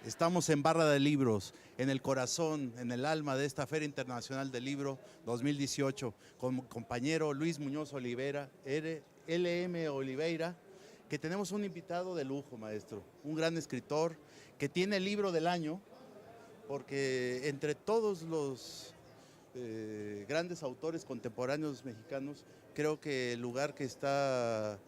Estamos en Barra de Libros, en el corazón, en el alma de esta Feria Internacional del Libro 2018, con mi compañero Luis Muñoz Oliveira, LM Oliveira, que tenemos un invitado de lujo, maestro, un gran escritor que tiene el libro del año, porque entre todos los grandes autores contemporáneos mexicanos, creo que el lugar que está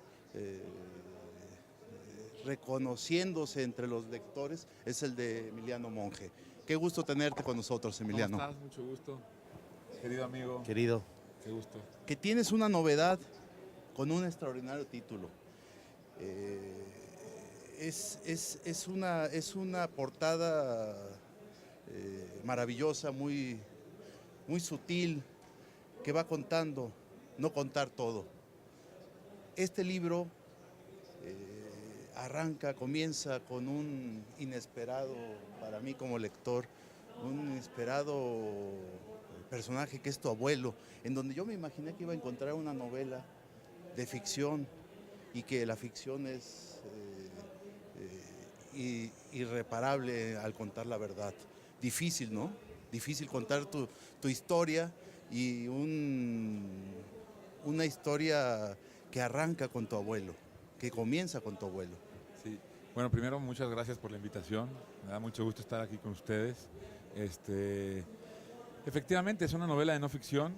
reconociéndose entre los lectores es el de Emiliano Monge. Qué gusto tenerte con nosotros, Emiliano. ¿Cómo estás? Mucho gusto. Querido amigo. Querido. Qué gusto. Que tienes una novedad con un extraordinario título. Es una portada maravillosa, muy sutil, que va contando, no contar todo. Este libro comienza con un inesperado, para mí como lector, un inesperado personaje que es tu abuelo, en donde yo me imaginé que iba a encontrar una novela de ficción y que la ficción es irreparable al contar la verdad. Difícil, ¿no? Difícil contar tu historia y una historia que arranca con tu abuelo, que comienza con tu abuelo. Sí. Bueno, primero muchas gracias por la invitación. Me da mucho gusto estar aquí con ustedes. Efectivamente es una novela de no ficción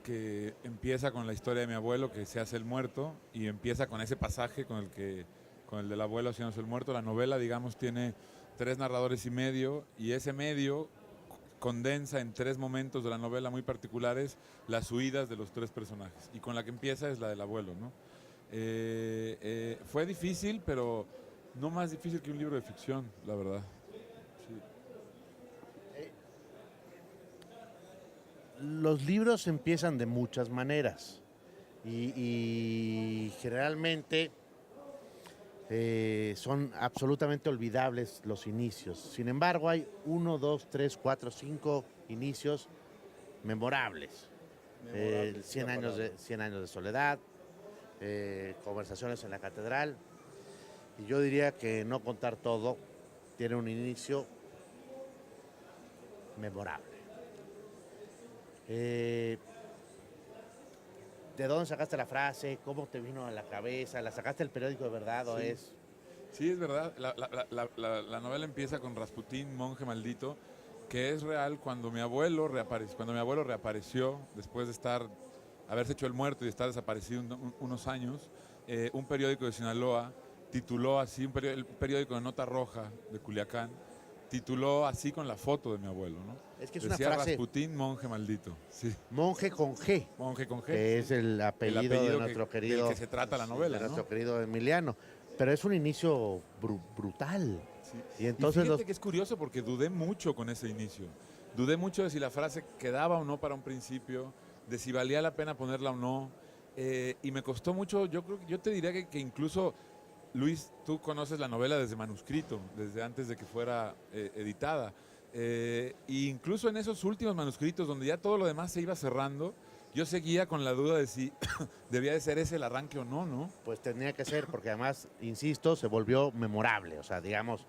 que empieza con la historia de mi abuelo que se hace el muerto y empieza con ese pasaje con el del abuelo haciéndose el muerto. La novela, digamos, tiene 3 narradores y medio y ese medio condensa en 3 momentos de la novela muy particulares las huidas de los 3 personajes. Y con la que empieza es la del abuelo, ¿no? Fue difícil, pero no más difícil que un libro de ficción, la verdad. Sí. Los libros empiezan de muchas maneras y generalmente son absolutamente olvidables los inicios. Sin embargo, hay 1, 2, 3, 4, 5 inicios memorables. 100 años de soledad, Conversaciones en la Catedral. Y yo diría que No contar todo tiene un inicio memorable. ¿De dónde sacaste la frase? ¿Cómo te vino a la cabeza? ¿La sacaste del periódico de verdad o es...? Sí, es verdad. La novela empieza con Rasputín, monje maldito, que es real cuando mi abuelo reapareció después de haberse hecho el muerto y estar desaparecido unos años. Un periódico de Sinaloa tituló así, el periódico de Nota Roja de Culiacán, tituló así con la foto de mi abuelo, ¿no? Es que es Decía una frase... Rasputín, monje maldito. Sí. Monje con G. Monje con G. Que es el apellido de nuestro querido... del que se trata la novela, de nuestro ¿no? querido Emiliano. Pero es un inicio brutal. Sí. Y entonces fíjate que es curioso porque dudé mucho con ese inicio. Dudé mucho de si la frase quedaba o no para un principio, de si valía la pena ponerla o no. Y me costó mucho, yo te diría que incluso, Luis, tú conoces la novela desde manuscrito, desde antes de que fuera editada. Y incluso en esos últimos manuscritos, donde ya todo lo demás se iba cerrando, yo seguía con la duda de si debía de ser ese el arranque o no, ¿no? Pues tenía que ser, porque además, insisto, se volvió memorable. O sea, digamos,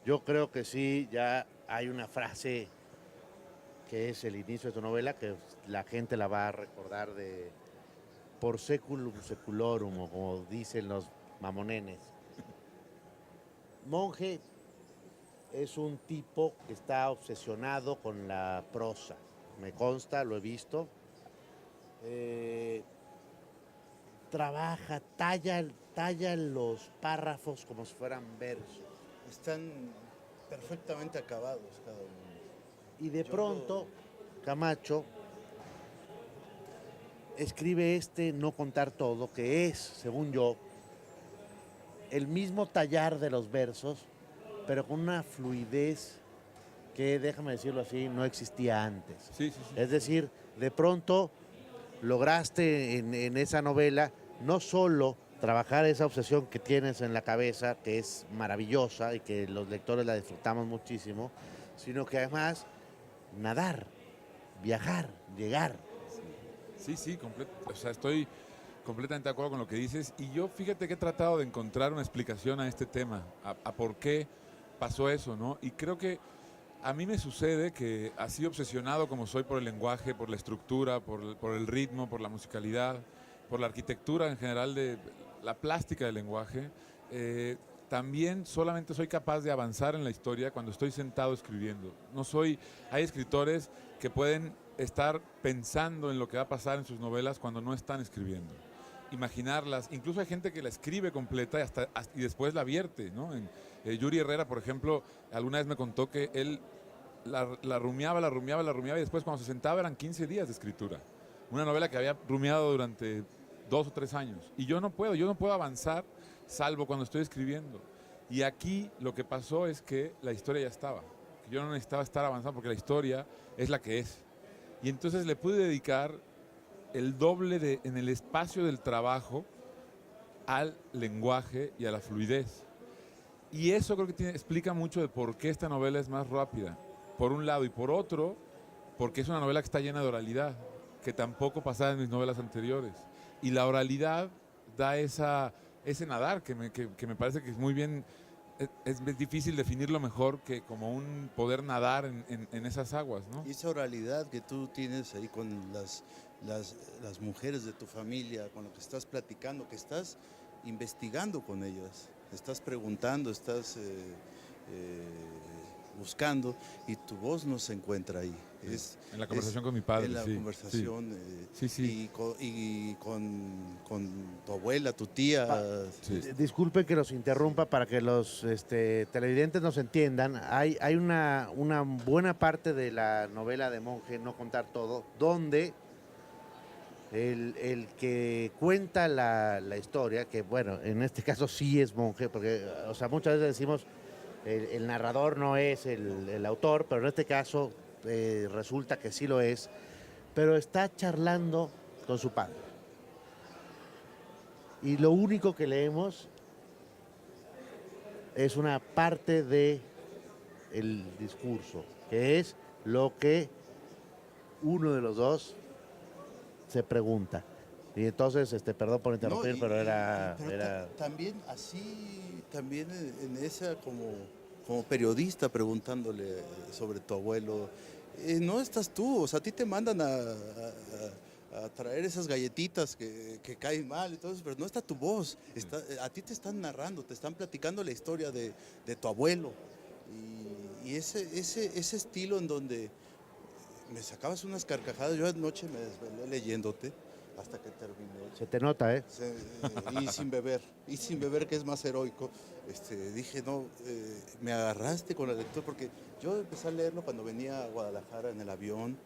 yo creo que sí, ya hay una frase que es el inicio de tu novela, que la gente la va a recordar de por seculum seculorum, o como dicen los mamonenes. Monje es un tipo que está obsesionado con la prosa. Me consta, lo he visto. Trabaja, talla los párrafos como si fueran versos. Están perfectamente acabados cada uno. Y de pronto, Camacho escribe No contar todo, que es, según yo, el mismo tallar de los versos, pero con una fluidez que, déjame decirlo así, no existía antes. Sí. Es decir, de pronto lograste en esa novela no solo trabajar esa obsesión que tienes en la cabeza, que es maravillosa y que los lectores la disfrutamos muchísimo, sino que además nadar, viajar, llegar. Sí, o sea, estoy completamente de acuerdo con lo que dices y yo fíjate que he tratado de encontrar una explicación a este tema, a por qué pasó eso, ¿no? Y creo que a mí me sucede que así obsesionado como soy por el lenguaje, por la estructura, por el ritmo, por la musicalidad, por la arquitectura en general de la plástica del lenguaje, también solamente soy capaz de avanzar en la historia cuando estoy sentado escribiendo. Hay escritores que pueden estar pensando en lo que va a pasar en sus novelas cuando no están escribiendo. Imaginarlas, incluso hay gente que la escribe completa y después la vierte, ¿no? Yuri Herrera, por ejemplo, alguna vez me contó que él la rumiaba y después cuando se sentaba eran 15 días de escritura. Una novela que había rumiado durante 2 o 3 años. Y yo no puedo avanzar salvo cuando estoy escribiendo. Y aquí lo que pasó es que la historia ya estaba. Yo no necesitaba estar avanzando porque la historia es la que es. Y entonces le pude dedicar el doble en el espacio del trabajo al lenguaje y a la fluidez. Y eso creo que explica mucho de por qué esta novela es más rápida, por un lado, y por otro, porque es una novela que está llena de oralidad, que tampoco pasaba en mis novelas anteriores. Y la oralidad da ese nadar que me parece que es muy bien, es difícil definirlo mejor que como un poder nadar en esas aguas, ¿no? Y esa oralidad que tú tienes ahí con las mujeres de tu familia, con lo que estás platicando, que estás investigando con ellas, estás preguntando, estás buscando y tu voz no se encuentra ahí. En la conversación con mi padre. En la conversación. Sí. Y con tu abuela, tu tía. Disculpe que los interrumpa para que los televidentes nos entiendan. Hay una buena parte de la novela de Monje, No contar todo, donde el que cuenta la historia, que bueno, en este caso sí es Monje, porque o sea, muchas veces decimos el narrador no es el autor, pero en este caso resulta que sí lo es, pero está charlando con su padre. Y lo único que leemos es una parte del discurso, que es lo que uno de los dos se pregunta. Y entonces, perdón por interrumpir, No, pero era... También así, también en esa como periodista preguntándole sobre tu abuelo, no estás tú, o sea, a ti te mandan a traer esas galletitas que caen mal, entonces, pero no está tu voz, a ti te están narrando, te están platicando la historia de tu abuelo. Y ese estilo en donde me sacabas unas carcajadas, yo anoche me desvelé leyéndote hasta que terminé. Se te nota, ¿eh? Y sin beber, que es más heroico. Dije, no, me agarraste con la lectura, porque yo empecé a leerlo cuando venía a Guadalajara en el avión.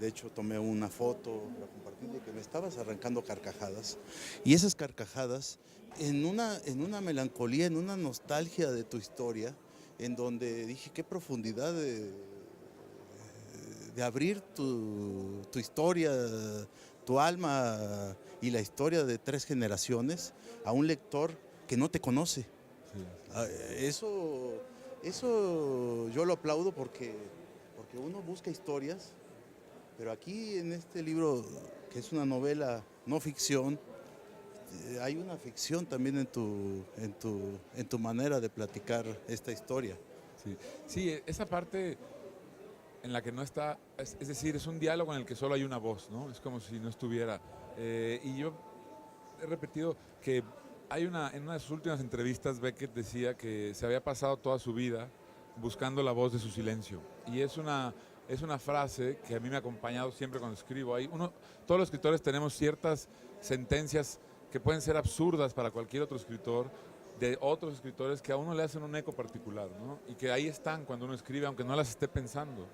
De hecho, tomé una foto, la compartí, de que me estabas arrancando carcajadas. Y esas carcajadas, en una melancolía, en una nostalgia de tu historia, en donde dije, qué profundidad de abrir tu historia, tu alma y la historia de 3 generaciones a un lector que no te conoce. Sí. Eso yo lo aplaudo porque uno busca historias, pero aquí en este libro, que es una novela no ficción, hay una ficción también en tu manera de platicar esta historia. Sí, esa parte en la que no está, es decir, es un diálogo en el que solo hay una voz, ¿no? Es como si no estuviera. Y yo he repetido que en una de sus últimas entrevistas, Beckett decía que se había pasado toda su vida buscando la voz de su silencio. Y es una frase que a mí me ha acompañado siempre cuando escribo. Todos los escritores tenemos ciertas sentencias que pueden ser absurdas para cualquier otro escritor, de otros escritores que a uno le hacen un eco particular, ¿no? Y que ahí están cuando uno escribe, aunque no las esté pensando.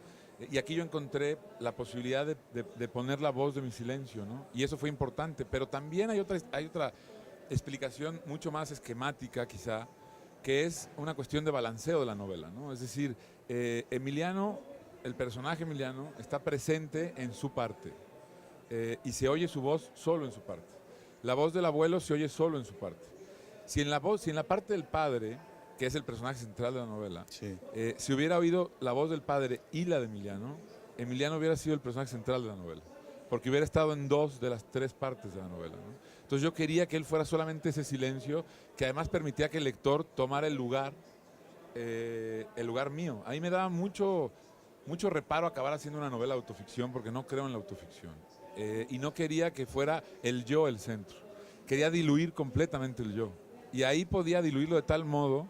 Y aquí yo encontré la posibilidad de poner la voz de mi silencio, ¿no? Y eso fue importante, pero también hay otra explicación mucho más esquemática quizá, que es una cuestión de balanceo de la novela, ¿no? Es decir, Emiliano, el personaje Emiliano, está presente en su parte y se oye su voz solo en su parte. La voz del abuelo se oye solo en su parte. Si en la parte del padre, que es el personaje central de la novela, sí, si hubiera oído la voz del padre y la de Emiliano, Emiliano hubiera sido el personaje central de la novela, porque hubiera estado en 2 de las 3 partes de la novela, ¿no? Entonces yo quería que él fuera solamente ese silencio, que además permitía que el lector tomara el lugar el lugar mío. Ahí me daba mucho reparo acabar haciendo una novela de autoficción porque no creo en la autoficción. Y no quería que fuera el yo el centro. Quería diluir completamente el yo. Y ahí podía diluirlo de tal modo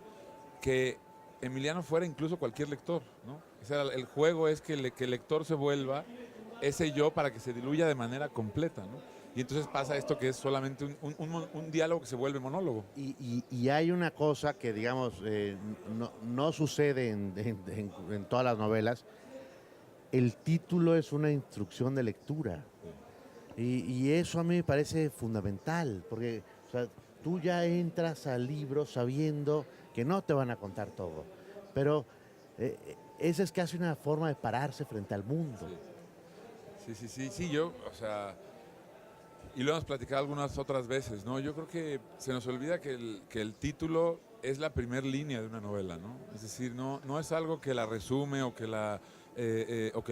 que Emiliano fuera incluso cualquier lector, ¿no? O sea, el juego es que el lector se vuelva ese yo para que se diluya de manera completa, ¿no? Y entonces pasa esto que es solamente un diálogo que se vuelve monólogo. Y hay una cosa que, digamos, no sucede en todas las novelas. El título es una instrucción de lectura. Y eso a mí me parece fundamental, porque o sea, tú ya entras al libro sabiendo que no te van a contar todo. Pero esa es casi una forma de pararse frente al mundo. Sí, yo, o sea, y lo hemos platicado algunas otras veces, ¿no? Yo creo que se nos olvida que el título es la primera línea de una novela, ¿no? Es decir, no es algo que la resume o que la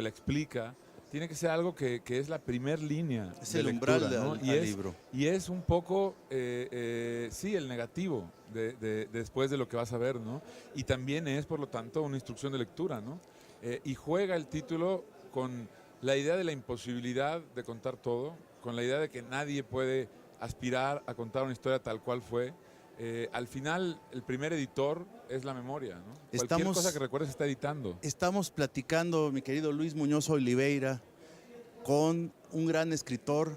explica. Tiene que ser algo que es la primera línea. Es el umbral ¿no? del libro. Y es un poco, sí, el negativo después de lo que vas a ver, ¿no? Y también es, por lo tanto, una instrucción de lectura, ¿no? Y juega el título con la idea de la imposibilidad de contar todo, con la idea de que nadie puede aspirar a contar una historia tal cual fue. Al final, el primer editor es la memoria, ¿no? Cualquier cosa que recuerdes está editando. Estamos platicando, mi querido Luis Muñoz Oliveira, con un gran escritor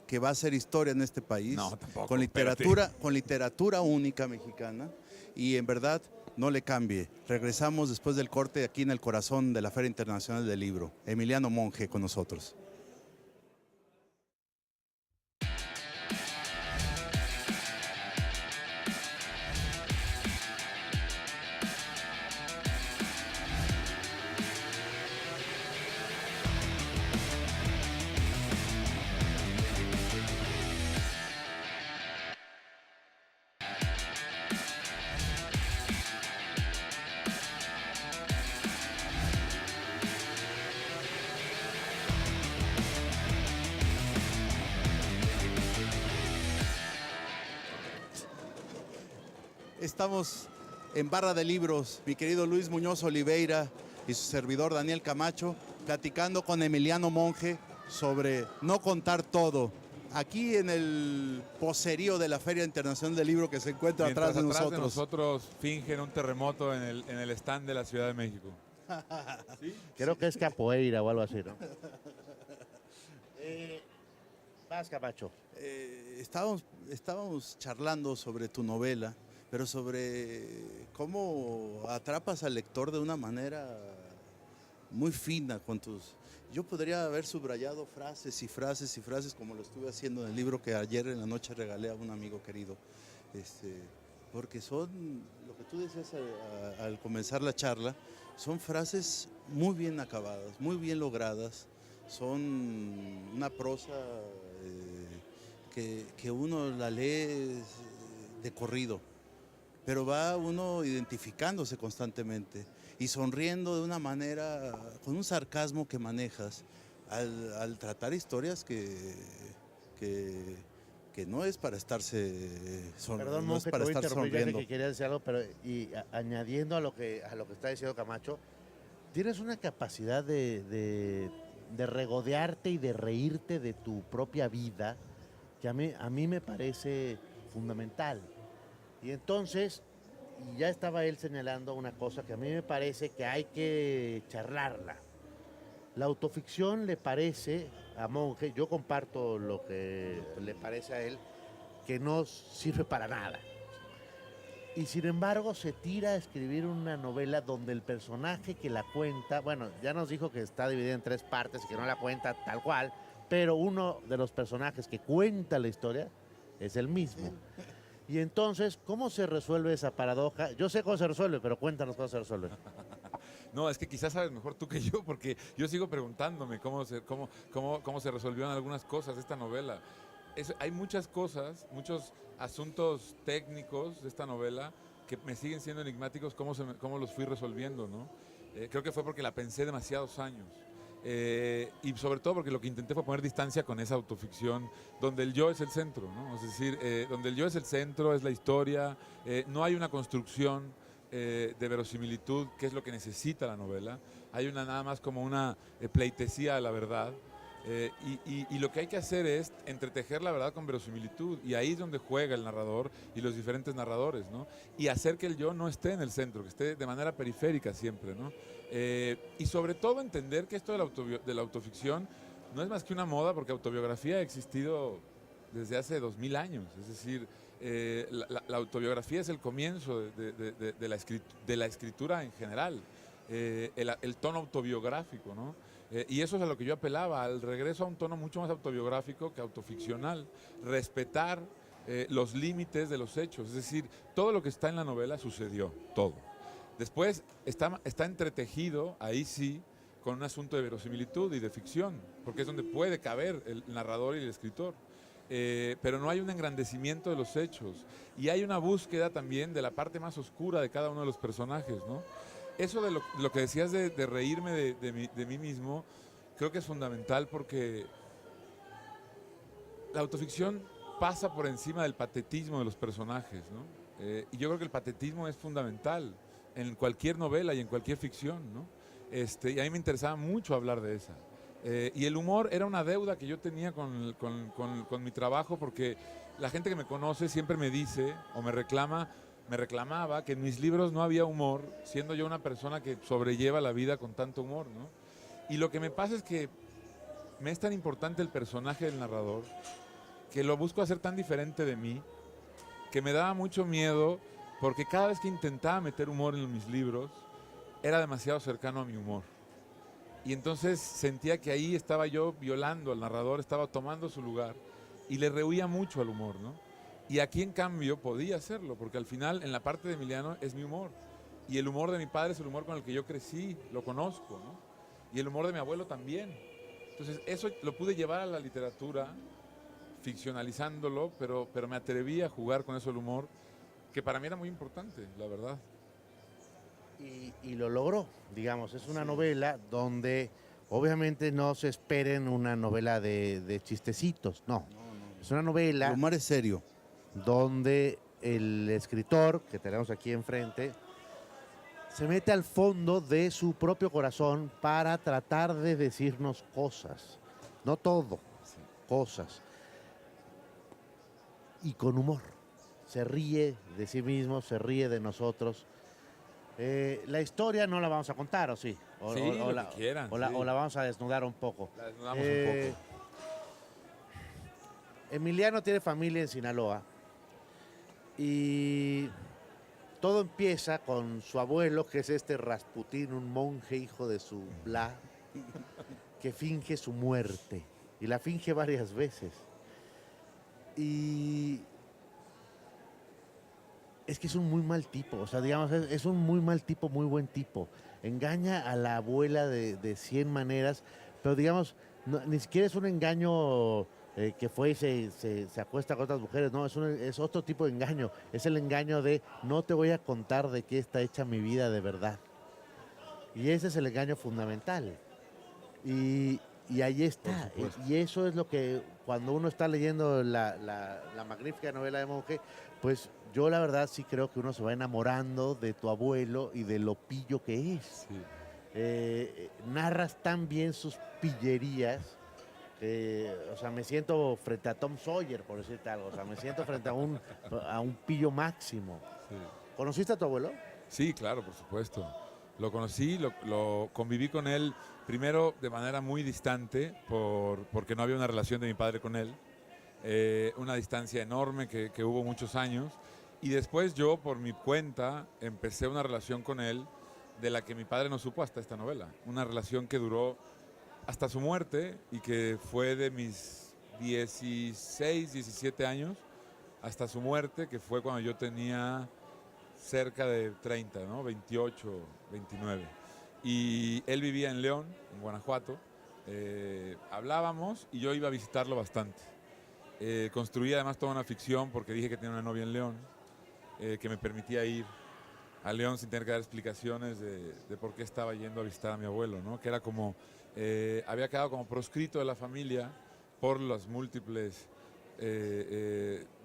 que va a hacer historia en este país. No, tampoco, con literatura única mexicana, y en verdad no le cambie. Regresamos después del corte aquí en el corazón de la Feria Internacional del Libro. Emiliano Monge con nosotros. Estamos en Barra de Libros, mi querido Luis Muñoz Oliveira y su servidor Daniel Camacho, platicando con Emiliano Monge sobre no contar todo. Aquí en el poserío de la Feria Internacional del Libro que se encuentra atrás de nosotros. Nosotros fingen un terremoto en el stand de la Ciudad de México. ¿Sí? Creo que es capoeira o algo así, ¿no? Vas, Camacho. Estábamos charlando sobre tu novela, pero sobre cómo atrapas al lector de una manera muy fina con tus... Yo podría haber subrayado frases y frases y frases como lo estuve haciendo en el libro que ayer en la noche regalé a un amigo querido, porque son, lo que tú decías al comenzar la charla, son frases muy bien acabadas, muy bien logradas, son una prosa que uno la lee de corrido, pero va uno identificándose constantemente y sonriendo de una manera, con un sarcasmo que manejas al tratar historias que no es para estarse Perdón, no es Monge, para te voy a estar interrumpir, ya sé sonriendo. que quería decir algo, pero añadiendo a lo que está diciendo Camacho, tienes una capacidad de regodearte y de reírte de tu propia vida que a mí me parece fundamental. Y entonces, ya estaba él señalando una cosa que a mí me parece que hay que charlarla. La autoficción le parece a Monge, yo comparto lo que le parece a él, que no sirve para nada. Y sin embargo se tira a escribir una novela donde el personaje que la cuenta, bueno, ya nos dijo que está dividida en 3 partes y que no la cuenta tal cual, pero uno de los personajes que cuenta la historia es el mismo. Y entonces, ¿cómo se resuelve esa paradoja? Yo sé cómo se resuelve, pero cuéntanos cómo se resuelve. No, es que quizás sabes mejor tú que yo, porque yo sigo preguntándome cómo se resolvieron algunas cosas de esta novela. Hay muchas cosas, muchos asuntos técnicos de esta novela que me siguen siendo enigmáticos, cómo los fui resolviendo, ¿no? Creo que fue porque la pensé demasiados años. Y sobre todo porque lo que intenté fue poner distancia con esa autoficción donde el yo es el centro, ¿no? Es decir, donde el yo es el centro, es la historia, no hay una construcción de verosimilitud, qué es lo que necesita la novela. Hay una nada más como una pleitesía a la verdad. Y lo que hay que hacer es entretejer la verdad con verosimilitud, y ahí es donde juega el narrador y los diferentes narradores, ¿no? Y hacer que el yo no esté en el centro, que esté de manera periférica siempre, ¿no? Y sobre todo entender que esto de la autoficción no es más que una moda, porque autobiografía ha existido desde hace 2000 años, es decir, la autobiografía es el comienzo de la escritura en general, el tono autobiográfico, ¿no? Y eso es a lo que yo apelaba, al regreso a un tono mucho más autobiográfico que autoficcional, respetar los límites de los hechos, es decir, todo lo que está en la novela sucedió, todo. Después está entretejido, ahí sí, con un asunto de verosimilitud y de ficción, porque es donde puede caber el narrador y el escritor. Pero no hay un engrandecimiento de los hechos, y hay una búsqueda también de la parte más oscura de cada uno de los personajes, ¿no? Eso de lo que decías de reírme de mí mismo, creo que es fundamental, porque la autoficción pasa por encima del patetismo de los personajes, ¿no? Y yo creo que el patetismo es fundamental en cualquier novela y en cualquier ficción, ¿no? Y a mí me interesaba mucho hablar de esa. Y el humor era una deuda que yo tenía con mi trabajo, porque la gente que me conoce siempre me dice o me reclamaba que en mis libros no había humor, siendo yo una persona que sobrelleva la vida con tanto humor, ¿no? Y lo que me pasa es que me es tan importante el personaje del narrador, que lo busco hacer tan diferente de mí, que me daba mucho miedo, porque cada vez que intentaba meter humor en mis libros, era demasiado cercano a mi humor. Y entonces sentía que ahí estaba yo violando al narrador, estaba tomando su lugar, y le rehuía mucho al humor, ¿no? Y aquí, en cambio, podía hacerlo, porque al final, en la parte de Emiliano, es mi humor. Y el humor de mi padre es el humor con el que yo crecí, lo conozco, ¿no? Y el humor de mi abuelo también. Entonces, eso lo pude llevar a la literatura, ficcionalizándolo, pero me atreví a jugar con eso el humor, que para mí era muy importante, la verdad. Y lo logró, digamos, es una novela donde obviamente no se esperen una novela de chistecitos, no. Es una El novela humor es serio. donde el escritor, que tenemos aquí enfrente, se mete al fondo de su propio corazón para tratar de decirnos cosas, no todo, cosas, y con humor. Se ríe de sí mismo, se ríe de nosotros. La historia no la vamos a contar, ¿o sí? Sí, lo que quieran, o sí. la vamos a desnudar un poco. La desnudamos un poco. Emiliano tiene familia en Sinaloa y todo empieza con su abuelo, que es este Rasputín, un monje hijo de su bla, que finge su muerte, y la finge varias veces. Y es que es un muy mal tipo, o sea, digamos, es un muy mal tipo, muy buen tipo. Engaña a la abuela de 100 maneras, pero digamos, ni siquiera es un engaño que fue y se acuesta con otras mujeres, no, es otro tipo de engaño. Es el engaño de no te voy a contar de qué está hecha mi vida de verdad. Y ese es el engaño fundamental. Y ahí está. Y eso es lo que cuando uno está leyendo la magnífica novela de Monje, pues yo la verdad sí creo que uno se va enamorando de tu abuelo y de lo pillo que es. Sí. Narras tan bien sus pillerías. O sea, me siento frente a Tom Sawyer, por decirte algo. O sea, me siento frente a un pillo máximo. Sí. ¿Conociste a tu abuelo? Sí, claro, por supuesto. Lo conocí, lo conviví con él, primero de manera muy distante, porque no había una relación de mi padre con él, una distancia enorme que hubo muchos años, y después yo, por mi cuenta, empecé una relación con él de la que mi padre no supo hasta esta novela, una relación que duró hasta su muerte y que fue de mis 16, 17 años hasta su muerte, que fue cuando yo tenía cerca de 30, ¿no? 28, 29. Y él vivía en León, en Guanajuato. Hablábamos y yo iba a visitarlo bastante. Construí además toda una ficción porque dije que tenía una novia en León, que me permitía ir a León sin tener que dar explicaciones de por qué estaba yendo a visitar a mi abuelo, ¿no? Que era como, había quedado como proscrito de la familia por los múltiples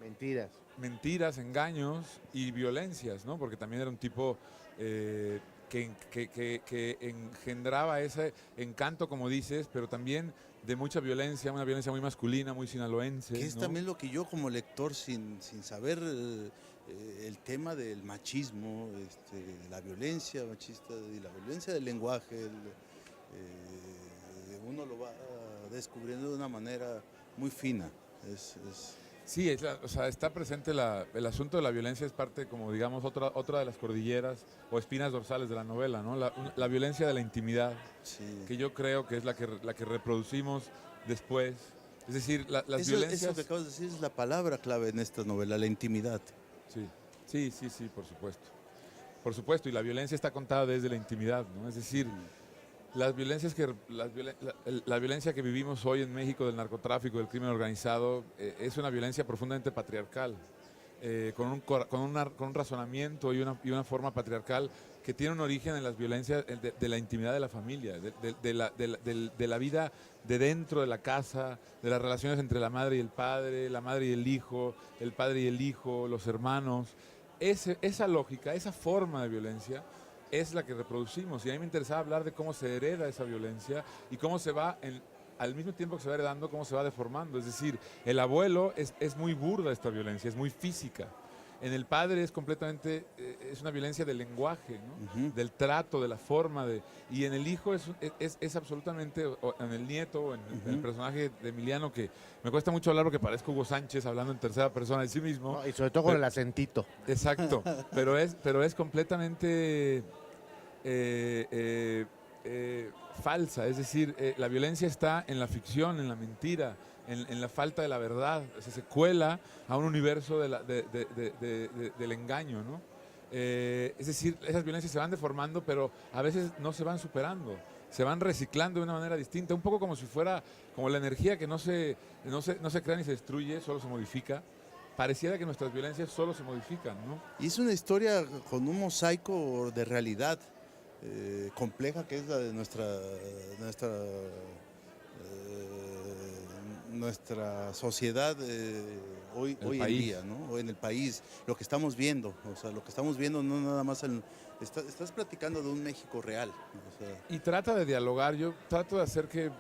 Mentiras. mentiras, engaños y violencias, ¿no? Porque también era un tipo que engendraba ese encanto, como dices, pero también de mucha violencia, una violencia muy masculina, muy sinaloense. Que es ¿no? también lo que yo como lector, sin saber el tema del machismo, la violencia machista y la violencia del lenguaje, uno lo va descubriendo de una manera muy fina. Sí, o sea, está presente el asunto de la violencia, es parte, como digamos, otra de las cordilleras o espinas dorsales de la novela, ¿no? La violencia de la intimidad, Sí. que yo creo que es la que reproducimos después. Es decir, las Eso violencias... que acabas de decir es la palabra clave en esta novela, la intimidad. Sí, por supuesto. Por supuesto, y la violencia está contada desde la intimidad, ¿no? Es decir, la violencia que vivimos hoy en México del narcotráfico, del crimen organizado, es una violencia profundamente patriarcal, con un razonamiento y una forma patriarcal que tiene un origen en las violencias de la intimidad de la familia, de la vida de dentro de la casa, de las relaciones entre la madre y el padre, la madre y el hijo, el padre y el hijo, los hermanos. Esa lógica, esa forma de violencia es la que reproducimos, y a mí me interesaba hablar de cómo se hereda esa violencia y cómo se va, al mismo tiempo que se va heredando, cómo se va deformando. Es decir, el abuelo es muy burda esta violencia, es muy física. En el padre es completamente, es una violencia del lenguaje, ¿no? Del trato, de la forma, y en el hijo es absolutamente, o en el nieto, o en el personaje de Emiliano, que me cuesta mucho hablar porque parezco Hugo Sánchez hablando en tercera persona de sí mismo. No, y sobre todo con el acentito. Exacto, pero es completamente falsa, es decir, la violencia está en la ficción, en la mentira, en la falta de la verdad, se cuela a un universo del engaño, ¿no? Es decir, esas violencias se van deformando, pero a veces no se van superando, se van reciclando de una manera distinta, un poco como si fuera como la energía que no se crea ni se destruye, solo se modifica. Pareciera que nuestras violencias solo se modifican, ¿no? Y es una historia con un mosaico de realidad compleja, que es la de nuestra sociedad hoy en día, ¿no? O en el país, lo que estamos viendo, o sea, lo que estamos viendo no nada más estás platicando de un México real, o sea. Y trata de dialogar, yo trato de hacer que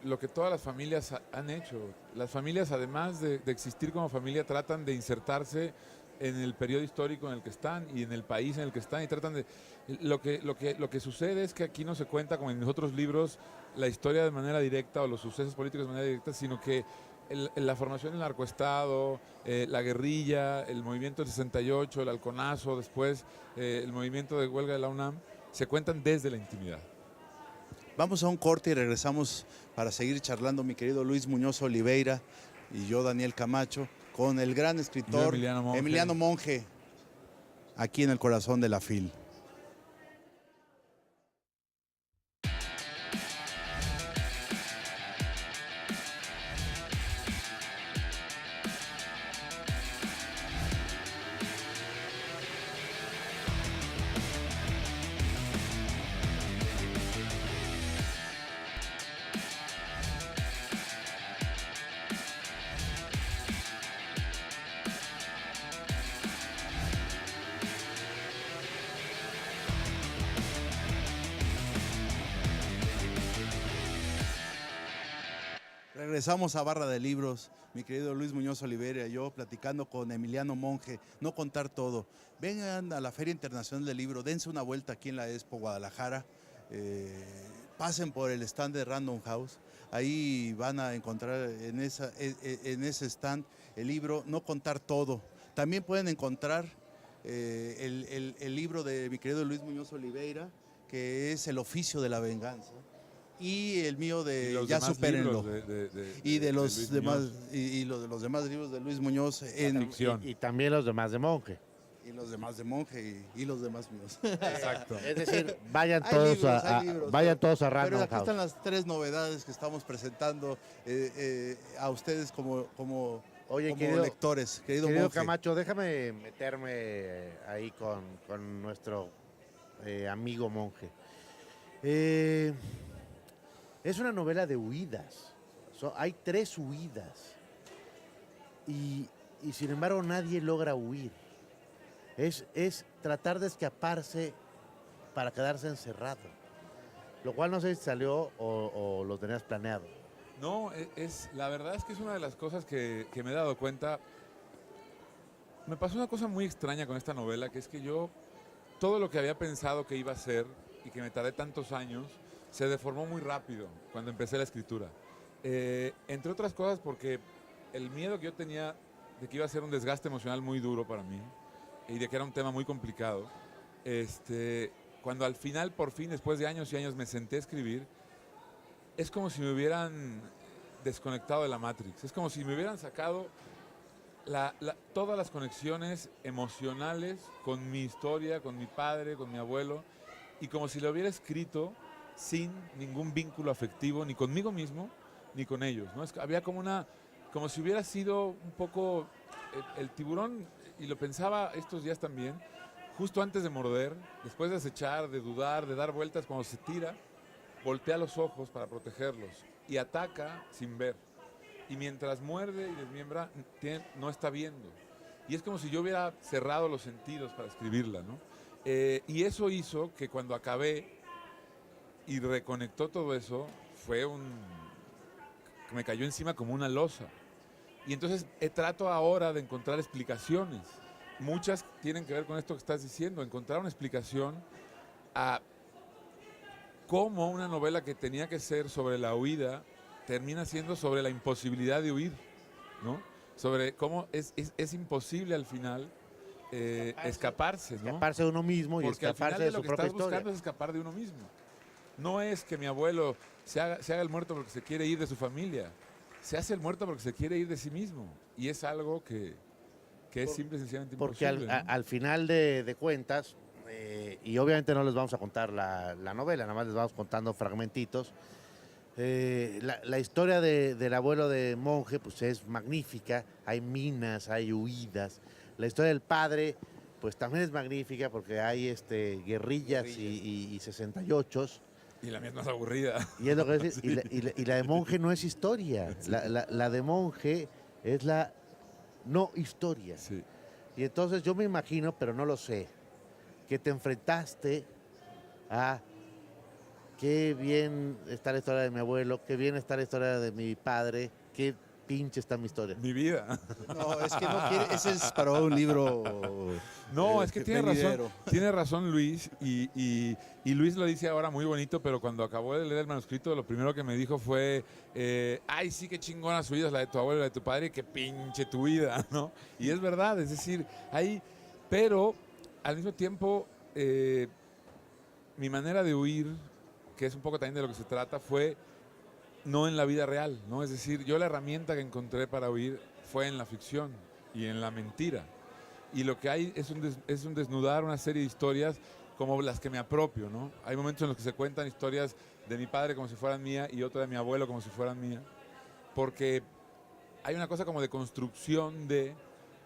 lo que todas las familias han hecho, las familias además de existir como familia tratan de insertarse en el periodo histórico en el que están y en el país en el que están, y tratan de... Lo que sucede es que aquí no se cuenta, como en mis otros libros, la historia de manera directa o los sucesos políticos de manera directa, sino que la formación del narcoestado, la guerrilla, el movimiento del 68, el halconazo, después el movimiento de huelga de la UNAM, se cuentan desde la intimidad. Vamos a un corte y regresamos para seguir charlando, mi querido Luis Muñoz Oliveira y yo, Daniel Camacho, con el gran escritor Emiliano Monge, aquí en el corazón de la FIL. Regresamos a Barra de Libros, mi querido Luis Muñoz Oliveira y yo platicando con Emiliano Monge, no contar todo. Vengan a la Feria Internacional del Libro, dense una vuelta aquí en la Expo Guadalajara, pasen por el stand de Random House, ahí van a encontrar en ese stand el libro No contar todo. También pueden encontrar el libro de mi querido Luis Muñoz Oliveira, que es El oficio de la venganza. Y el mío de Ya supérenlo. Y de los demás libros de Luis Muñoz en ficción. Y también los demás de Monge. Y los demás de Monge y los demás míos. Exacto. Es decir, vayan Hay todos libros, vayan todos a Pero Random aquí House. están las 3 novedades que estamos presentando a ustedes como Oye, como lectores, querido Monge. Camacho, déjame meterme ahí con nuestro amigo Monge. Es una novela de huidas. Hay 3 huidas. y sin embargo nadie logra huir. Es tratar de escaparse para quedarse encerrado. Lo cual no sé si salió o lo tenías planeado. No, la verdad es que es una de las cosas que me he dado cuenta. Me pasó una cosa muy extraña con esta novela, que es que yo, todo lo que había pensado que iba a ser y que me tardé tantos años, se deformó muy rápido cuando empecé la escritura. Entre otras cosas porque el miedo que yo tenía de que iba a ser un desgaste emocional muy duro para mí y de que era un tema muy complicado, cuando al final, por fin, después de años y años, me senté a escribir, es como si me hubieran desconectado de la Matrix. Es como si me hubieran sacado todas las conexiones emocionales con mi historia, con mi padre, con mi abuelo, y como si lo hubiera escrito sin ningún vínculo afectivo, ni conmigo mismo, ni con ellos, ¿no? Había como si hubiera sido un poco el tiburón, y lo pensaba estos días también, justo antes de morder, después de acechar, de dudar, de dar vueltas, cuando se tira, voltea los ojos para protegerlos y ataca sin ver. Y mientras muerde y desmiembra, no está viendo. Y es como si yo hubiera cerrado los sentidos para escribirla, ¿no? Y eso hizo que cuando acabé y reconectó todo eso, me cayó encima como una losa. Y entonces trato ahora de encontrar explicaciones. Muchas tienen que ver con esto que estás diciendo, encontrar una explicación a cómo una novela que tenía que ser sobre la huida termina siendo sobre la imposibilidad de huir, ¿no? Sobre cómo es imposible al final escaparse, ¿no? Escaparse de uno mismo y porque escaparse de su propia lo que estás historia. buscando es escapar de uno mismo. No es que mi abuelo se haga el muerto porque se quiere ir de su familia. Se hace el muerto porque se quiere ir de sí mismo. Y es algo que es simple y sencillamente imposible. Porque ¿no? al final de cuentas, y obviamente no les vamos a contar la novela, nada más les vamos contando fragmentitos. La historia del abuelo de Monje pues es magnífica, hay minas, hay huidas. La historia del padre pues también es magnífica porque hay guerrillas y 68s. Y la mía es más aburrida. Y es lo que Sí. y la de Monje no es historia, Sí. la de Monje es la no historia. Sí. Y entonces yo me imagino, pero no lo sé, que te enfrentaste a qué bien está la historia de mi abuelo, qué bien está la historia de mi padre, qué pinche está mi historia. Mi vida. No, es que no quiere, ese es para un libro. No, es que venidero. tiene razón Luis, y Luis lo dice ahora muy bonito, pero cuando acabó de leer el manuscrito, lo primero que me dijo fue, ay, sí, qué chingona su vida, la de tu abuelo, la de tu padre, qué pinche tu vida, ¿no? Y es verdad, es decir, pero al mismo tiempo, mi manera de huir, que es un poco también de lo que se trata, fue no en la vida real, ¿no? Es decir, yo la herramienta que encontré para huir fue en la ficción y en la mentira. Y lo que hay es un desnudar una serie de historias como las que me apropio, ¿no? Hay momentos en los que se cuentan historias de mi padre como si fueran mía y otra de mi abuelo como si fueran mía, porque hay una cosa como de construcción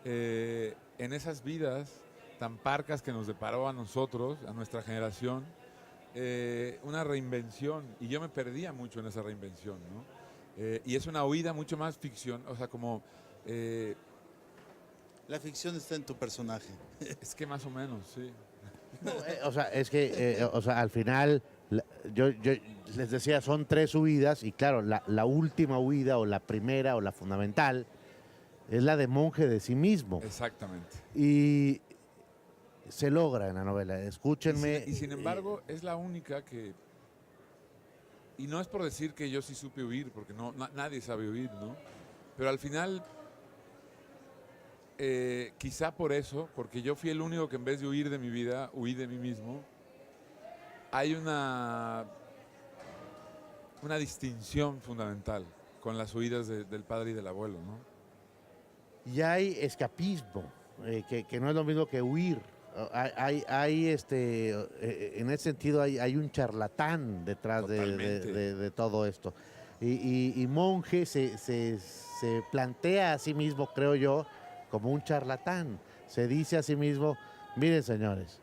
en esas vidas tan parcas que nos deparó a nosotros, a nuestra generación, una reinvención, y yo me perdía mucho en esa reinvención, ¿no? Y es una huida mucho más ficción, o sea, como... La ficción está en tu personaje. es que más o menos, sí. No, o sea, es que al final, yo les decía, son 3 huidas, y claro, la última huida, o la primera, o la fundamental, es la de Monje de sí mismo. Exactamente. Y se logra en la novela, escúchenme. Y sin embargo, es la única que... Y no es por decir que yo sí supe huir, porque nadie sabe huir, ¿no? Pero al final, quizá por eso, porque yo fui el único que en vez de huir de mi vida, huí de mí mismo, hay una distinción fundamental con las huidas del padre y del abuelo, ¿no? Y hay escapismo, que no es lo mismo que huir. En ese sentido hay un charlatán detrás de todo esto. Y Monje se plantea a sí mismo, creo yo, como un charlatán. Se dice a sí mismo, miren señores,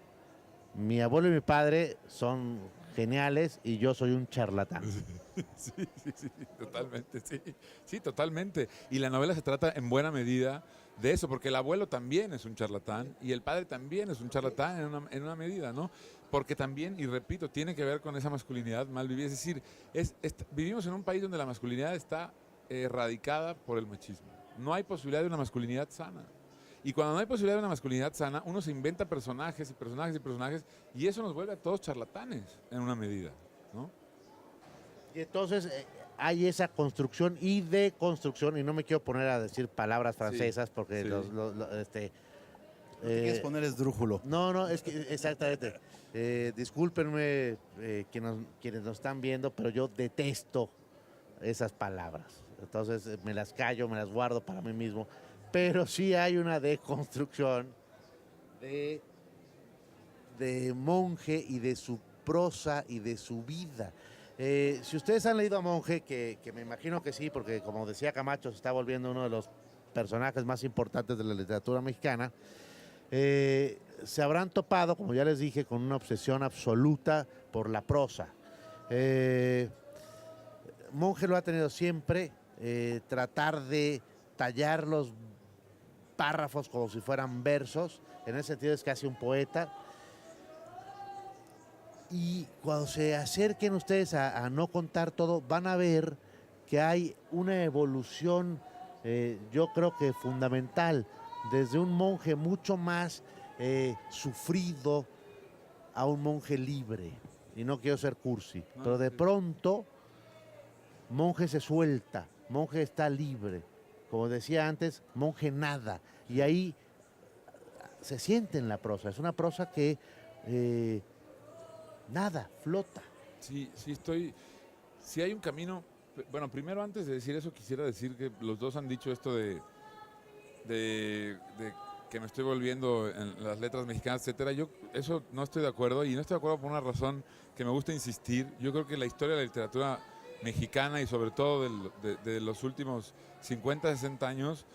mi abuelo y mi padre son geniales y yo soy un charlatán. Sí, totalmente, sí. Sí, totalmente. Y la novela se trata en buena medida de eso, porque el abuelo también es un charlatán y el padre también es un charlatán en una medida, ¿no? Porque también, y repito, tiene que ver con esa masculinidad mal vivida. Es decir, vivimos en un país donde la masculinidad está erradicada por el machismo. No hay posibilidad de una masculinidad sana. Y cuando no hay posibilidad de una masculinidad sana, uno se inventa personajes y personajes y personajes, y eso nos vuelve a todos charlatanes en una medida, ¿no? Y entonces hay esa construcción y deconstrucción, y no me quiero poner a decir palabras francesas porque sí. Te quieres poner esdrújulo. No, es que exactamente. Discúlpenme quienes nos están viendo, pero yo detesto esas palabras. Entonces me las callo, me las guardo para mí mismo. Pero sí hay una deconstrucción de Monge y de su prosa y de su vida. Si ustedes han leído a Monge, que me imagino que sí, porque como decía Camacho, se está volviendo uno de los personajes más importantes de la literatura mexicana, se habrán topado, como ya les dije, con una obsesión absoluta por la prosa. Monge lo ha tenido siempre, tratar de tallar los párrafos como si fueran versos, en ese sentido es casi un poeta. Y cuando se acerquen ustedes a no contar todo, van a ver que hay una evolución, yo creo que fundamental, desde un monje mucho más sufrido a un monje libre. Y no quiero ser cursi, pero de pronto monje se suelta, monje está libre. Como decía antes, monje nada. Y ahí se siente en la prosa. Es una prosa que nada, flota. Sí, sí hay un camino. Bueno, primero antes de decir eso quisiera decir que los dos han dicho esto de que me estoy volviendo en las letras mexicanas, etcétera. Yo eso no estoy de acuerdo, y no estoy de acuerdo por una razón que me gusta insistir. Yo creo que la historia de la literatura mexicana y sobre todo de los últimos 50, 60 años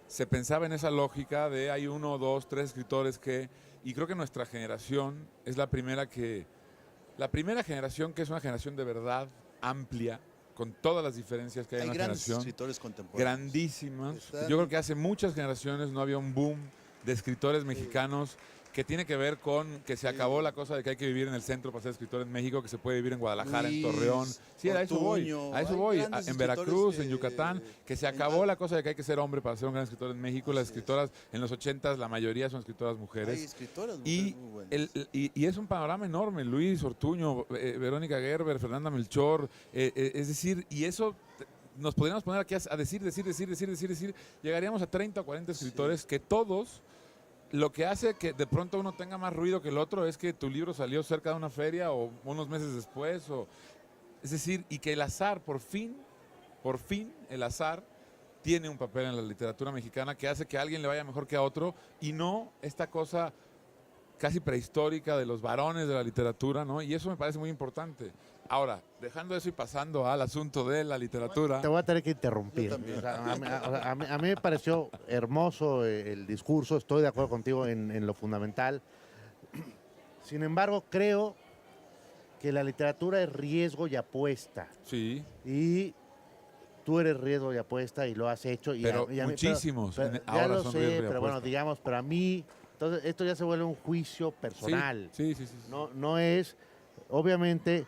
se pensaba en esa lógica de hay 1, 2, 3 escritores y creo que nuestra generación es la primera generación que es una generación de verdad amplia, con todas las diferencias que hay en la grandes generación. escritores contemporáneos. Grandísimas. Yo creo que hace muchas generaciones no había un boom de escritores mexicanos que tiene que ver con que se acabó la cosa de que hay que vivir en el centro para ser escritor en México, que se puede vivir en Guadalajara, en Torreón. Sí, a eso voy, en Veracruz, en Yucatán, que se acabó la cosa de que hay que ser hombre para ser un gran escritor en México. Las escritoras en los 80s, la mayoría son escritoras mujeres. Hay escritoras mujeres muy buenas. Y es un panorama enorme. Luis Ortuño, Verónica Gerber, Fernanda Melchor, es decir, y eso nos podríamos poner aquí a decir, llegaríamos a 30 o 40 escritores que todos. Lo que hace que de pronto uno tenga más ruido que el otro es que tu libro salió cerca de una feria o unos meses después. Es decir, y que el azar, por fin, el azar tiene un papel en la literatura mexicana que hace que a alguien le vaya mejor que a otro y no esta cosa casi prehistórica de los varones de la literatura, ¿no? Y eso me parece muy importante. Ahora, dejando eso y pasando al asunto de la literatura. Te voy a tener que interrumpir. O sea, a mí me pareció hermoso el discurso, estoy de acuerdo contigo en lo fundamental. Sin embargo, creo que la literatura es riesgo y apuesta. Sí. Y tú eres riesgo y apuesta y lo has hecho. Pero muchísimos. Ya lo sé, pero bueno, digamos, para mí, entonces esto ya se vuelve un juicio personal. Sí. No es, obviamente,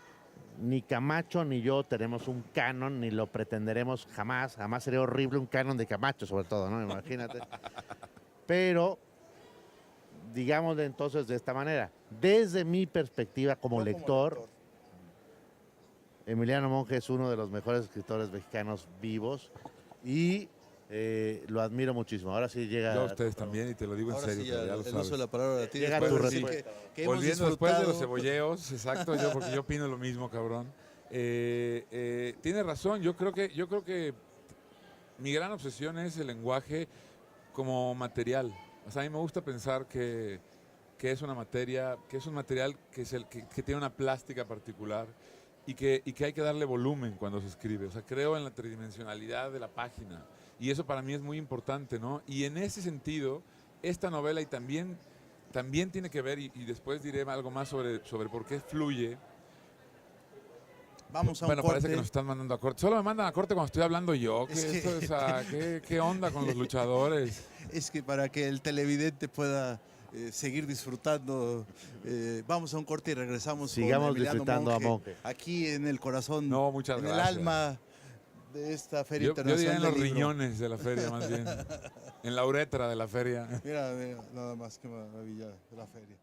ni Camacho ni yo tenemos un canon, ni lo pretenderemos jamás. Jamás sería horrible un canon de Camacho, sobre todo, ¿no? Imagínate. Pero, digámosle entonces de esta manera, desde mi perspectiva como lector, Emiliano Monge es uno de los mejores escritores mexicanos vivos y lo admiro muchísimo. Ahora sí llega... Yo a ustedes también, y te lo digo en serio. Sí, ya lo el sabes. uso de la palabra a ti. Llega Después tu de decir respuesta. que hemos Volviendo después de los disfrutado. cebolleos, exacto, porque yo opino lo mismo, cabrón. Tiene razón, yo creo que mi gran obsesión es el lenguaje como material. O sea, a mí me gusta pensar que es una materia, que es un material que tiene una plástica particular y que hay que darle volumen cuando se escribe. O sea, creo en la tridimensionalidad de la página y eso para mí es muy importante, ¿no? Y en ese sentido, esta novela y también tiene que ver, y después diré algo más sobre por qué fluye, Vamos a un Bueno, parece corte. que nos están mandando a corte. Solo me mandan a corte cuando estoy hablando yo. Es que- ¿Qué onda con los luchadores? Es que para que el televidente pueda seguir disfrutando, vamos a un corte y regresamos Sigamos con Emiliano disfrutando a Monge, Monge. aquí en el corazón, No, muchas en gracias. el alma de esta Feria Yo diría Internacional en del los Libro. riñones de la feria, más bien. En la uretra de la feria. Mira, mira, nada más, qué maravilla la feria.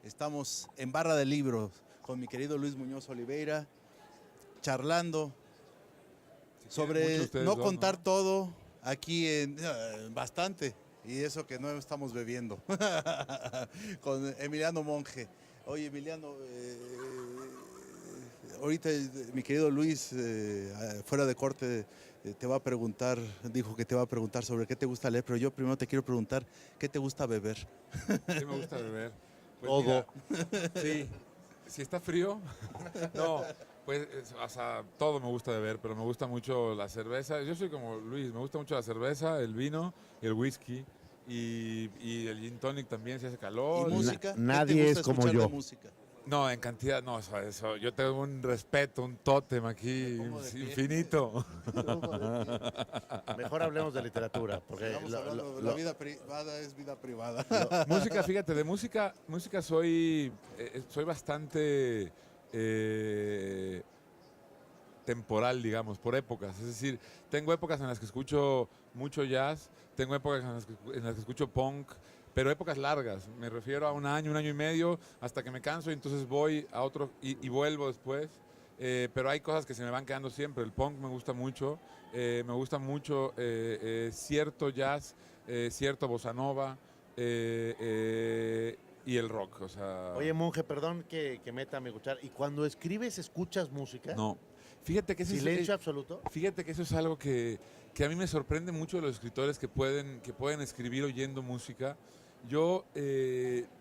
Estamos en Barra de Libros con mi querido Luis Muñoz Oliveira, charlando sobre ustedes no dos, contar todo aquí en bastante, y eso que no estamos bebiendo, con Emiliano Monge. Oye, Emiliano, ahorita mi querido Luis, fuera de corte, te va a preguntar, dijo que te va a preguntar sobre qué te gusta leer, pero yo primero te quiero preguntar, ¿qué te gusta beber? ¿Qué me gusta beber? Pues Todo. mira, sí, si está frío, no, pues, o sea, todo me gusta beber, pero me gusta mucho la cerveza. Yo soy como Luis, me gusta mucho la cerveza, el vino y el whisky. Y el gin tonic también, si hace calor. ¿Y música? ¿Qué nadie te gusta es como escuchar yo. de música? No, en cantidad, no, o sea, eso, yo tengo un respeto, un tótem aquí Me pongo de pie. infinito. Mejor hablemos de literatura, porque Estamos hablando, la vida privada es vida privada. Música, fíjate, de música soy bastante temporal, digamos, por épocas. Es decir, tengo épocas en las que escucho mucho jazz, tengo épocas en las que escucho punk, pero épocas largas. Me refiero a un año y medio, hasta que me canso y entonces voy a otro y vuelvo después. Pero hay cosas que se me van quedando siempre. El punk me gusta mucho cierto jazz, cierto bossa nova y el rock. O sea, Oye, Monje, perdón que meta mi cuchara. ¿Y cuando escribes, escuchas música? no. Fíjate que ¿Silencio absoluto? Fíjate que eso es algo que a mí me sorprende mucho de los escritores que pueden escribir oyendo música. Yo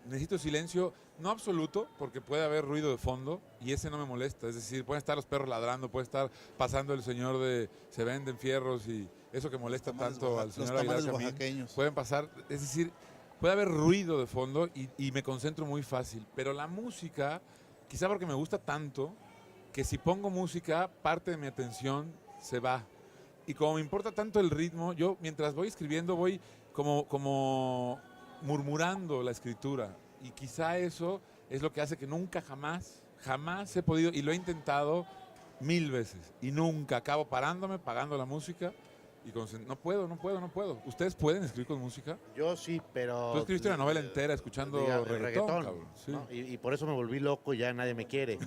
necesito silencio, no absoluto, porque puede haber ruido de fondo y ese no me molesta. Es decir, pueden estar los perros ladrando, puede estar pasando el señor de Se Venden Fierros y eso que molesta tanto al señor Los tamales Aguilar Camín. oaxaqueños. Pueden pasar, es decir, puede haber ruido de fondo y me concentro muy fácil. Pero la música, quizá porque me gusta tanto, que si pongo música, parte de mi atención se va. Y como me importa tanto el ritmo, yo mientras voy escribiendo voy como murmurando la escritura. Y quizá eso es lo que hace que nunca jamás he podido, y lo he intentado 1000 veces, y nunca acabo parándome, pagando la música, y no puedo. ¿Ustedes pueden escribir con música? Yo sí, pero... Tú escribiste una novela entera escuchando reggaetón, cabrón. Sí. ¿no? Y por eso me volví loco y ya nadie me quiere.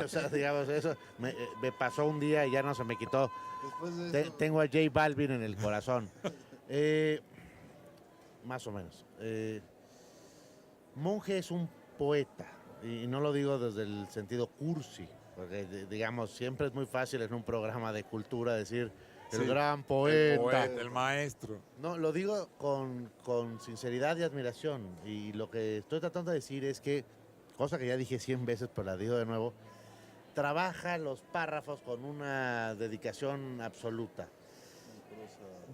O sea, digamos, eso me pasó un día y ya no se me quitó. Después de eso, Tengo a J Balvin en el corazón. Más o menos. Monje es un poeta, y no lo digo desde el sentido cursi, porque digamos, siempre es muy fácil en un programa de cultura decir el Sí, gran poeta. el maestro. No, lo digo con sinceridad y admiración. Y lo que estoy tratando de decir es que, cosa que ya dije 100 veces, pero la digo de nuevo, trabaja los párrafos con una dedicación absoluta.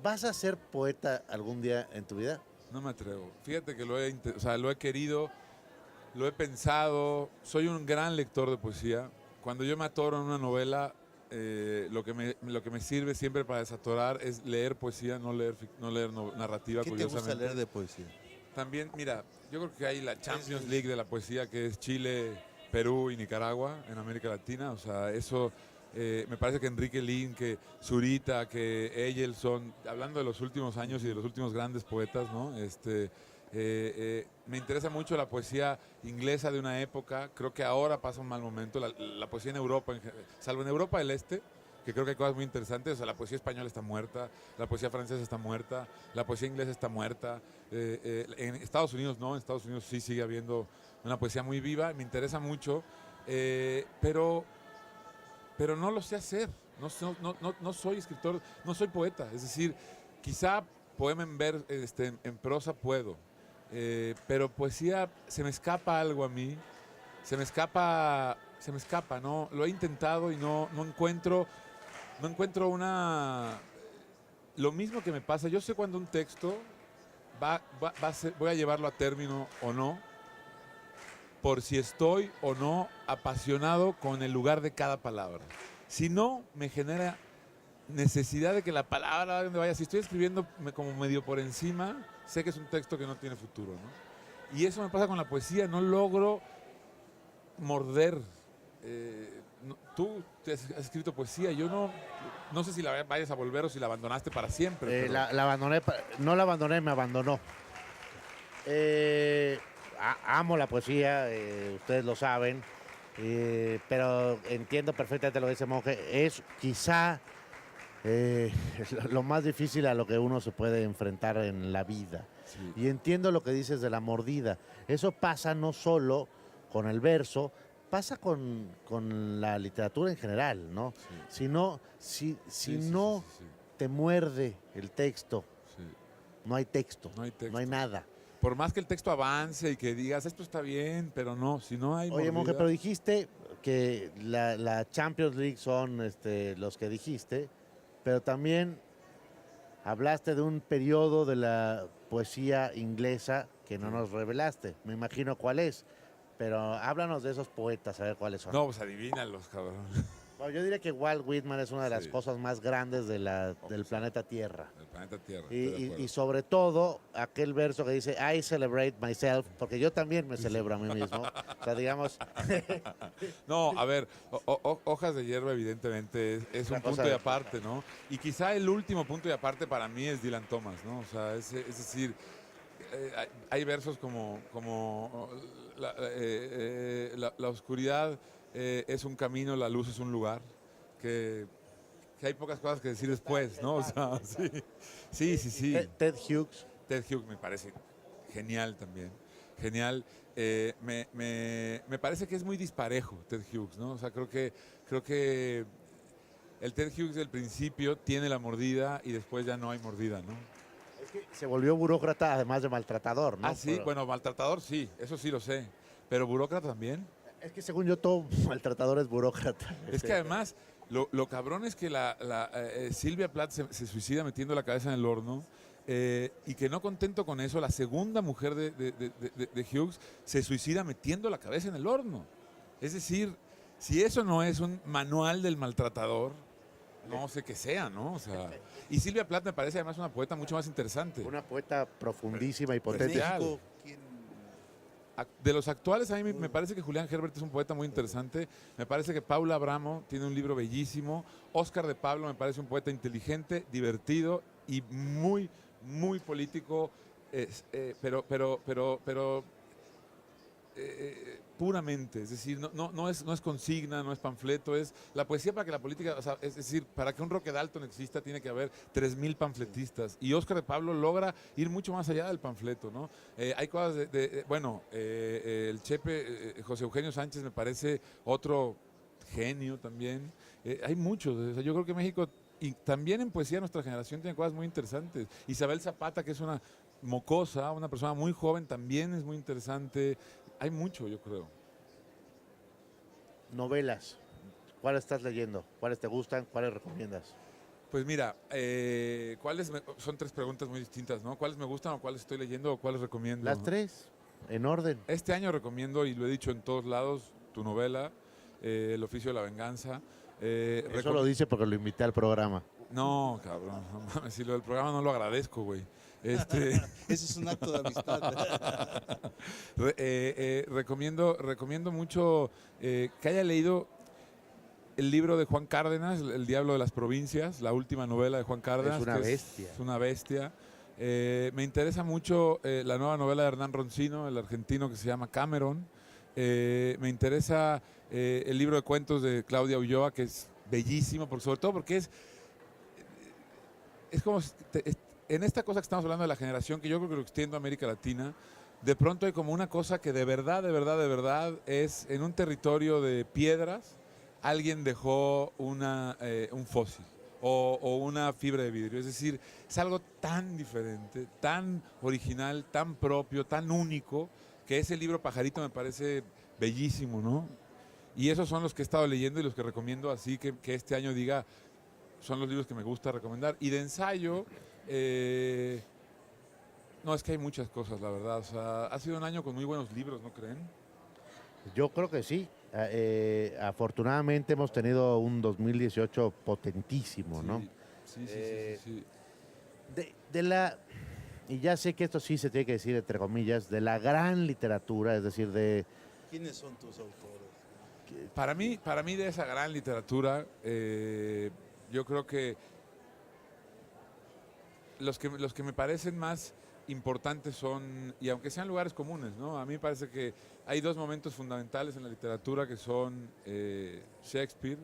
¿Vas a ser poeta algún día en tu vida? No me atrevo. Fíjate que lo he querido, lo he pensado. Soy un gran lector de poesía. Cuando yo me atoro en una novela, lo que me sirve siempre para desatorar es leer poesía, no leer narrativa, ¿qué te curiosamente. gusta leer de poesía? También, mira, yo creo que hay la Champions League de la poesía, que es Chile, Perú y Nicaragua en América Latina. O sea, eso me parece que Enrique Lin, que Zurita, que Eyel son, hablando de los últimos años y de los últimos grandes poetas, ¿no? Me interesa mucho la poesía inglesa de una época. Creo que ahora pasa un mal momento. La poesía en Europa, salvo en Europa del Este, que creo que hay cosas muy interesantes. O sea, la poesía española está muerta, la poesía francesa está muerta, la poesía inglesa está muerta. En Estados Unidos no, en Estados Unidos sí sigue habiendo una poesía muy viva, me interesa mucho, pero no lo sé hacer. No soy escritor, no soy poeta. Es decir, quizá poema en prosa puedo, pero poesía se me escapa algo a mí, se me escapa, ¿no? Lo he intentado y no encuentro lo mismo que me pasa. Yo sé cuando un texto voy a llevarlo a término o no, por si estoy o no apasionado con el lugar de cada palabra. Si no, me genera necesidad de que la palabra donde vaya. Si estoy escribiendo como medio por encima, sé que es un texto que no tiene futuro, ¿no? Y eso me pasa con la poesía, no logro morder. Tú has escrito poesía, yo no sé si la vayas a volver o si la abandonaste para siempre. Pero... La abandoné, no la abandoné, me abandonó. Amo la poesía, ustedes lo saben, pero entiendo perfectamente lo que dice Monje. Es quizá lo más difícil a lo que uno se puede enfrentar en la vida. Sí. Y entiendo lo que dices de la mordida. Eso pasa no solo con el verso, pasa con la literatura en general, ¿no? Sí. Si no te muerde el texto, sí. no hay texto, No hay texto. no hay nada. Por más que el texto avance y que digas, esto está bien, pero no, si no hay Oye, mordida. Monje, pero dijiste que la Champions League son los que dijiste, pero también hablaste de un periodo de la poesía inglesa que no nos revelaste. Me imagino cuál es, pero háblanos de esos poetas, a ver cuáles son. No, pues adivínalos, cabrón. Bueno, yo diría que Walt Whitman es una de las Sí. cosas más grandes del planeta Tierra. El planeta Tierra. estoy de acuerdo. Y sobre todo aquel verso que dice I celebrate myself, porque yo también me celebro a mí mismo. O sea, digamos, No, a ver, Hojas de Hierba evidentemente es un Una cosa punto y de- aparte, ¿no? Y quizá el último punto y aparte para mí es Dylan Thomas, ¿no? O sea, es decir, hay versos como la oscuridad es un camino, la luz es un lugar, que hay pocas cosas que decir después, ¿no? O sea, sí. Ted Hughes. Ted Hughes me parece genial también, genial. Me parece que es muy disparejo Ted Hughes, ¿no? O sea, creo que el Ted Hughes del principio tiene la mordida y después ya no hay mordida, ¿no? Es que se volvió burócrata además de maltratador, ¿no? Ah, sí, Pero- bueno, maltratador sí, eso sí lo sé, pero burócrata también. Es que según yo todo maltratador es burócrata. Es que además, lo cabrón es que Silvia Plath se suicida metiendo la cabeza en el horno. Y que no contento con eso, la segunda mujer de Hughes se suicida metiendo la cabeza en el horno. Es decir, si eso no es un manual del maltratador, no sé qué sea, ¿no? O sea, y Silvia Plath me parece además una poeta mucho más interesante. Una poeta profundísima y Pues, potente. Genial. México, ¿quién? De los actuales, a mí me parece que Julián Herbert es un poeta muy interesante. Me parece que Paula Abramo tiene un libro bellísimo. Oscar de Pablo me parece un poeta inteligente, divertido y muy político, pero puramente. Es decir, no es consigna, no es panfleto, es la poesía para que la política, o sea, es decir, para que un Roque Dalton exista tiene que haber 3,000 panfletistas. Y Oscar de Pablo logra ir mucho más allá del panfleto, ¿no? Hay cosas el Chepe, José Eugenio Sánchez me parece otro genio también. Hay muchos. O sea, yo creo que México, y también en poesía nuestra generación tiene cosas muy interesantes. Isabel Zapata, que es una mocosa, una persona muy joven, también es muy interesante. Hay mucho, yo creo. Novelas. ¿Cuáles estás leyendo? ¿Cuáles te gustan? ¿Cuáles recomiendas? Pues mira, son tres preguntas muy distintas, ¿no? ¿Cuáles me gustan o cuáles estoy leyendo o cuáles recomiendo? Las tres, en orden. Este año recomiendo, y lo he dicho en todos lados, tu novela, El oficio de la venganza. Eso lo dice porque lo invité al programa. No, cabrón, no mames, si lo del programa no lo agradezco, güey. Ese es un acto de amistad. Recomiendo mucho que haya leído el libro de Juan Cárdenas, El Diablo de las Provincias, la última novela de Juan Cárdenas. Es una que bestia. Es una bestia. Me interesa mucho la nueva novela de Hernán Roncino, el argentino, que se llama Cameron. Me interesa el libro de cuentos de Claudia Ulloa, que es bellísimo, sobre todo porque es como en esta cosa que estamos hablando de la generación, que yo creo que lo extiendo a América Latina, de pronto hay como una cosa que de verdad es en un territorio de piedras, alguien dejó un fósil o una fibra de vidrio. Es decir, es algo tan diferente, tan original, tan propio, tan único, que ese libro Pajarito me parece bellísimo, ¿no? Y esos son los que he estado leyendo y los que recomiendo, así que este año diga, son los libros que me gusta recomendar. Y de ensayo, no, es que hay muchas cosas, la verdad. O sea, ha sido un año con muy buenos libros, ¿no creen? Yo creo que sí. Afortunadamente hemos tenido un 2018 potentísimo, ¿no? Sí. Y ya sé que esto sí se tiene que decir entre comillas, de la gran literatura, es decir, de... ¿Quiénes son tus autores? Para mí de esa gran literatura, yo creo que los que me parecen más importantes son, y aunque sean lugares comunes, ¿no? A mí me parece que hay dos momentos fundamentales en la literatura que son Shakespeare,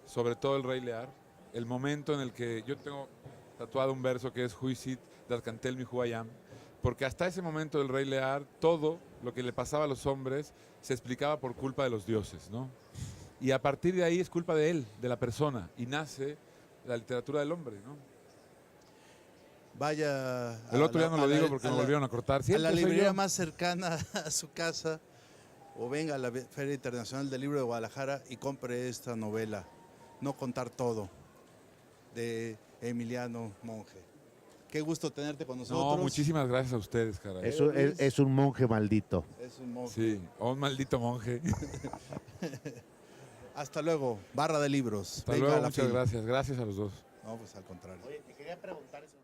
sobre todo el Rey Lear, el momento en el que yo tengo tatuado un verso que es Who is it that can tell me who I am, porque hasta ese momento del Rey Lear todo lo que le pasaba a los hombres se explicaba por culpa de los dioses, ¿no? Y a partir de ahí es culpa de él, de la persona, y nace la literatura del hombre, ¿no? Vaya. El otro día no lo digo porque me volvieron a cortar. A la librería más cercana a su casa, o venga a la Feria Internacional del Libro de Guadalajara y compre esta novela, No contar todo, de Emiliano Monge. Qué gusto tenerte con nosotros. No, muchísimas gracias a ustedes, caray. Es un monje maldito. Es un monje. Sí, o un maldito monje. Hasta luego, Barra de Libros. Hasta Venga luego, a la muchas FIL. gracias. Gracias a los dos. No, pues al contrario. Oye, te quería preguntar eso.